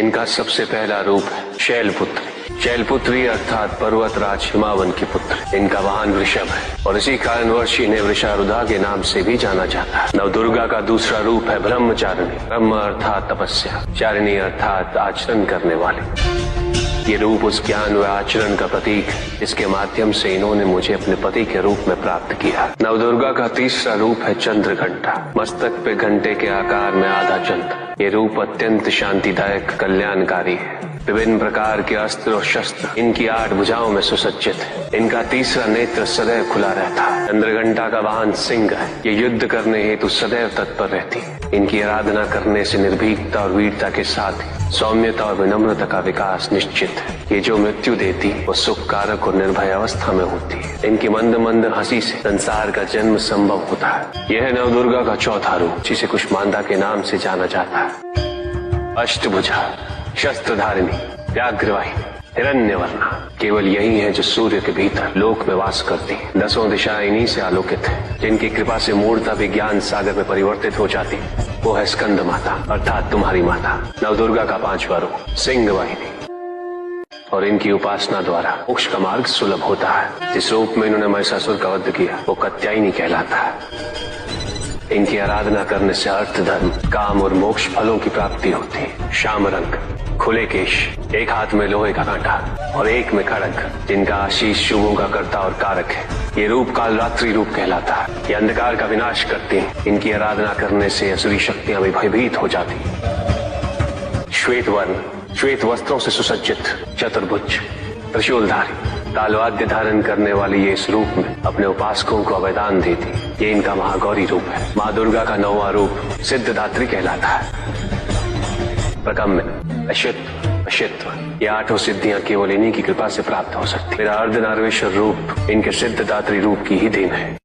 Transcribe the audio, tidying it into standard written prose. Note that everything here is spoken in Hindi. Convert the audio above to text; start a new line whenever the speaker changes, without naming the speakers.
इनका सबसे पहला रूप है शैलपुत्री। शैलपुत्री अर्थात पर्वतराज हिमावन की पुत्र। इनका वाहन वृषभ है और इसी कारणवश इन्हें वृषारुधा के नाम से भी जाना जाता है। नवदुर्गा का दूसरा रूप है ब्रह्मचारिणी। ब्रह्म अर्थात तपस्या, चारिणी अर्थात आचरण करने वाले। ये रूप उस ज्ञान व आचरण का प्रतीक है जिसके माध्यम से इन्होंने मुझे अपने पति के रूप में प्राप्त किया। नवदुर्गा का तीसरा रूप है चंद्रघंटा। मस्तक पे घंटे के आकार में आधा चंद्र। ये रूप अत्यंत शांतिदायक कल्याणकारी है। विभिन्न प्रकार के अस्त्र और शस्त्र इनकी 8 भुजाओं में सुसज्जित है। इनका तीसरा नेत्र सदैव खुला रहता है। चंद्रघंटा का वाहन सिंह है। ये युद्ध करने हेतु सदैव तत्पर रहती है। इनकी आराधना करने से निर्भीकता और वीरता के साथ ही सौम्यता और विनम्रता का विकास निश्चित है। ये जो मृत्यु देती वो सुख कारक और निर्भय अवस्था में होती है। इनकी मंद मंद हंसी से संसार का जन्म संभव होता है। यह है नवदुर्गा का चौथा रूप जिसे कुष्मांडा के नाम से जाना जाता है। अष्टभुजा, शस्त्रधारिणी, व्याघ्रवाहिनी, हिरण्यवर्णा। केवल यही है जो सूर्य के भीतर लोक में वास करती है। 10 दिशाएं इन्हीं से आलोकित है। जिनकी कृपा से मूर्ता भी ज्ञान सागर में परिवर्तित हो जाती है। वो है स्कंद माता अर्थात तुम्हारी माता। नवदुर्गा का 5वां रूप सिंह वाहिनी और इनकी उपासना द्वारा मोक्ष का मार्ग सुलभ होता है। जिस रूप में इन्होंने महिषासुर का वध किया वो कात्यायनी कहलाता है। इनकी आराधना करने से अर्थ, धर्म, काम और मोक्ष फलों की प्राप्ति होती है। श्याम रंग, खुले केश, एक हाथ में लोहे का कांटा और एक में खड़ग, जिनका आशीष शुभों का कर्ता और कारक है। ये रूप काल रात्रि रूप कहलाता है। ये अंधकार का विनाश करते हैं। इनकी आराधना करने से असुरी शक्तियां भी भयभीत हो जाती हैं। श्वेत वर्ण, श्वेत वस्त्रों से सुसज्जित, चतुर्भुज, त्रिशूलधारी, तालवाद्य धारण करने वाली ये इस रूप में अपने उपासकों को अवदान देती। ये इनका महागौरी रूप है। माँ दुर्गा का 9वां रूप सिद्धदात्री कहलाता है। प्रकम्य, अशुद्ध, अशित्व, ये 8 सिद्धियां केवल इन्हीं की कृपा से प्राप्त हो सकती। मेरा अर्धनारीश्वर रूप इनके सिद्धदात्री रूप की ही देन है।